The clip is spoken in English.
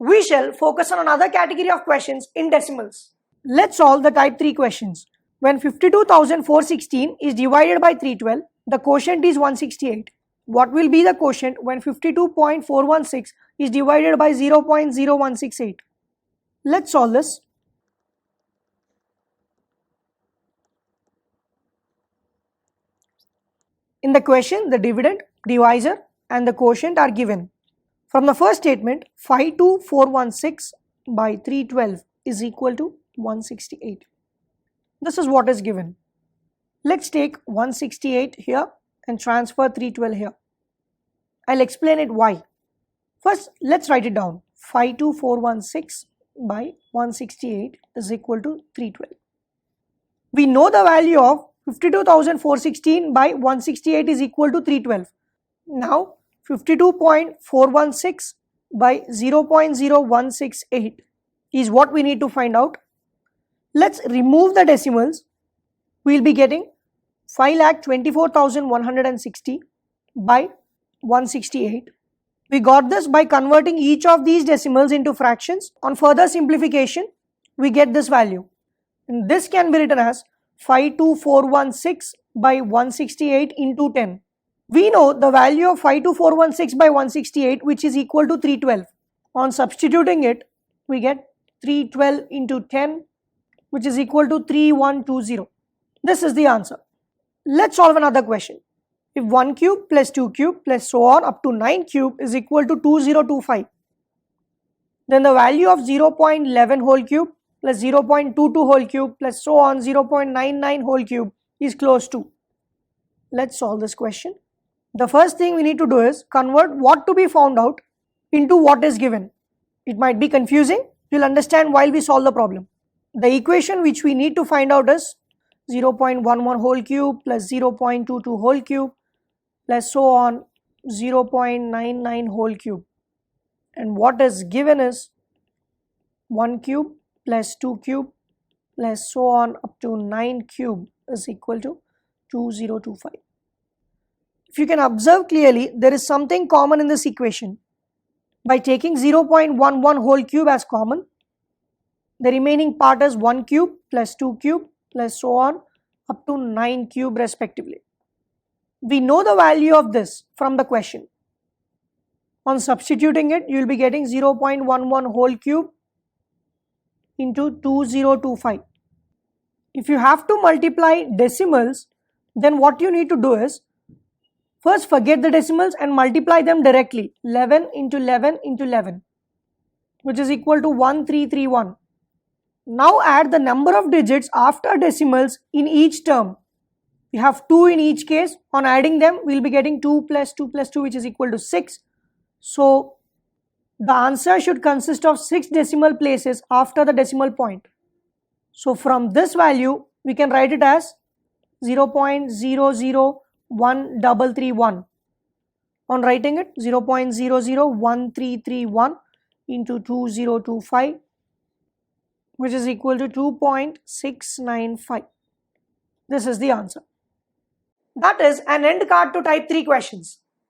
We shall focus on another category of questions in decimals. Let's solve the type 3 questions. When 52,416 is divided by 312, the quotient is 168. What will be the quotient when 52.416 is divided by 0.0168? Let's solve this. In the question, the dividend, divisor and the quotient are given. From the first statement, 52416 by 312 is equal to 168. This is what is given. Let's take 168 here and transfer 312 here. I'll explain it why. First, let's write it down. 52416 by 168 is equal to 312. We know the value of 52,416 by 168 is equal to 312. Now 52.416 by 0.0168 is what we need to find out. Let's remove the decimals. We'll be getting 5,24,160 by 168. We got this by converting each of these decimals into fractions. On further simplification, we get this value. And this can be written as 52416 by 168 into 10. We know the value of 52416 by 168, which is equal to 312. On substituting it, we get 312 into 10, which is equal to 3120. This is the answer. Let's solve another question. If 1 cube plus 2 cube plus so on up to 9 cube is equal to 2025, then the value of 0.11 whole cube plus 0.22 whole cube plus so on 0.99 whole cube is close to. Let's solve this question. The first thing we need to do is convert what to be found out into what is given. It might be confusing. You'll understand while we solve the problem. The equation which we need to find out is 0.11 whole cube plus 0.22 whole cube plus so on 0.99 whole cube. And what is given is 1 cube plus 2 cube plus so on up to 9 cube is equal to 2025. If you can observe clearly, there is something common in this equation. By taking 0.11 whole cube as common, the remaining part is 1 cube plus 2 cube plus so on up to 9 cube respectively. We know the value of this from the question. On substituting it, you will be getting 0.11 whole cube into 2025. If you have to multiply decimals, then what you need to do is first forget the decimals and multiply them directly. 11 into 11 into 11, which is equal to 1331. Now add the number of digits after decimals in each term. We have 2 in each case. On adding them, we will be getting 2 plus 2 plus 2, which is equal to 6. So the answer should consist of 6 decimal places after the decimal point. So from this value, we can write it as 0.001331. On writing it, 0.001331 into 2025, which is equal to 2.695. This is the answer. That is an end card to type 3 questions.